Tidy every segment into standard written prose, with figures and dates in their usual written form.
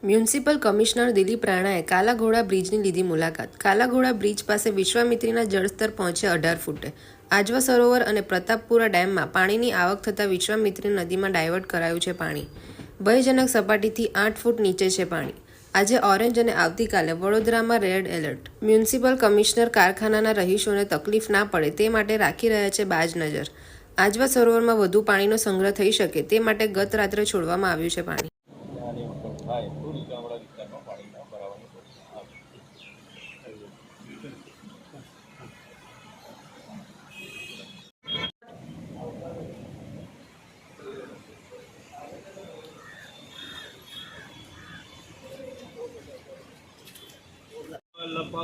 Municipal commissioner Dilip રાણાએ Kala Ghoda બ્રિજની લીધી મુલાકાત। કાલાઘોડા બ્રિજ પાસે વિશ્વામિત્રીના જળસ્તર પહોંચે 18 ફૂટે। આજવા સરોવર અને પ્રતાપપુરા ડેમમાં પાણીની આવક થતાં વિશ્વામિત્રી નદીમાં ડાયવર્ટ કરાયું છે પાણી। ભયજનક સપાટીથી 8 ફૂટ નીચે છે પાણી। આજે ઓરેન્જ અને આવતીકાલે વડોદરામાં રેડ એલર્ટ। મ્યુનિસિપલ કમિશનર કારખાનાના રહીશોને તકલીફ ના પડે તે માટે રાખી રહ્યા છે બાજ નજર। આજવા સરોવરમાં વધુ પાણીનો સંગ્રહ થઈ શકે તે માટે ગત રાત્રે છોડવામાં આવ્યું છે પાણી।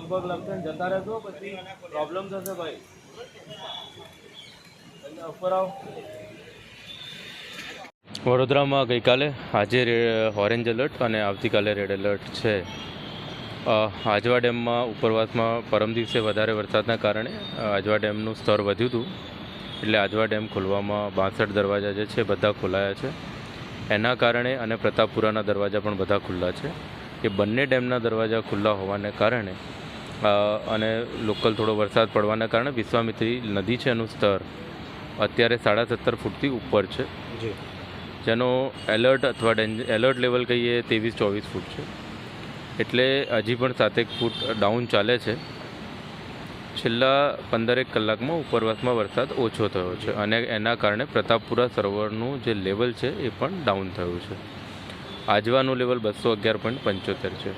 પગ લગશે જતા રહેશો પછી પ્રોબ્લેમ થશે ભાઈ ઉપર આવો। વડોદરામાં ગઈકાલે આજે ઓરેન્જ એલર્ટ અને આવતીકાલે રેડ એલર્ટ છે। આજવા ડેમમાં ઉપરવાસમાં પરમ દિવસે વધારે વરસાદના કારણે આજવા ડેમનું સ્તર વધ્યું હતું, એટલે આજવા ડેમ ખોલવામાં 62 દરવાજા જે છે બધા ખોલાયા છે। એના કારણે અને પ્રતાપપુરાના દરવાજા પણ બધા ખુલ્લા છે। એ બંને ડેમના દરવાજા ખુલ્લા હોવાને કારણે અને લોકલ થોડો વરસાદ પડવાના કારણે વિશ્વામિત્રી નદી છે એનું સ્તર અત્યારે 17.5 ફૂટથી ઉપર છે, જેનો એલર્ટ અથવા એલર્ટ લેવલ કહીએ 23-24 ફૂટ છે, એટલે હજી પણ 7 ફૂટ ડાઉન ચાલે છે। છેલ્લા 15 કલાકમાં ઉપરવાસમાં વરસાદ ઓછો થયો છે અને એના કારણે પ્રતાપપુરા સરોવરનું જે લેવલ છે એ પણ ડાઉન થયું છે। આજવાનું લેવલ 211.75 છે,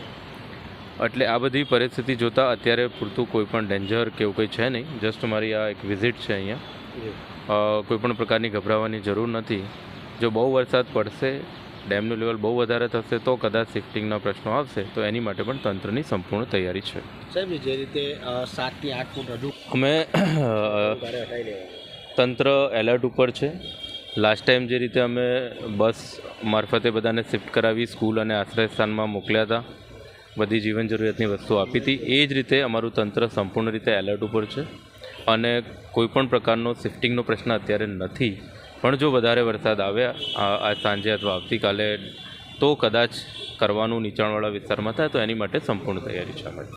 એટલે આ બધી પરિસ્થિતિ જોતાં અત્યારે પૂરતું કોઈ પણ ડેન્જર કે એવું કંઈ છે નહીં। જસ્ટ મારી આ એક વિઝિટ છે અહીંયા, કોઈ પણ પ્રકારની ગભરાવાની જરૂર નથી। જો બહુ વરસાદ પડશે, ડેમનું લેવલ બહુ વધારે થશે તો કદાચ શિફ્ટિંગના પ્રશ્નો આવશે, તો એની માટે પણ તંત્રની સંપૂર્ણ તૈયારી છે। સાહેબ, જે રીતે 7 થી 8 ફૂટ હજુ અમે તંત્ર એલર્ટ ઉપર છે। લાસ્ટ ટાઈમ જે રીતે અમે બસ મારફતે બધાને શિફ્ટ કરાવી સ્કૂલ અને આશ્રય સ્થાનમાં મોકલ્યા હતા, બધી જીવન જરૂરિયાતની વસ્તુઓ આપી હતી, એ જ રીતે અમારું તંત્ર સંપૂર્ણ રીતે એલર્ટ ઉપર છે અને કોઈપણ પ્રકારનો શિફ્ટિંગનો પ્રશ્ન અત્યારે નથી। પણ જો વધારે વરસાદ આવે આ સાંજે અથવા આવતીકાલે તો કદાચ કરવાનું નીચાણવાળા વિસ્તારમાં થાય, તો એની માટે સંપૂર્ણ તૈયારી છે અમારી।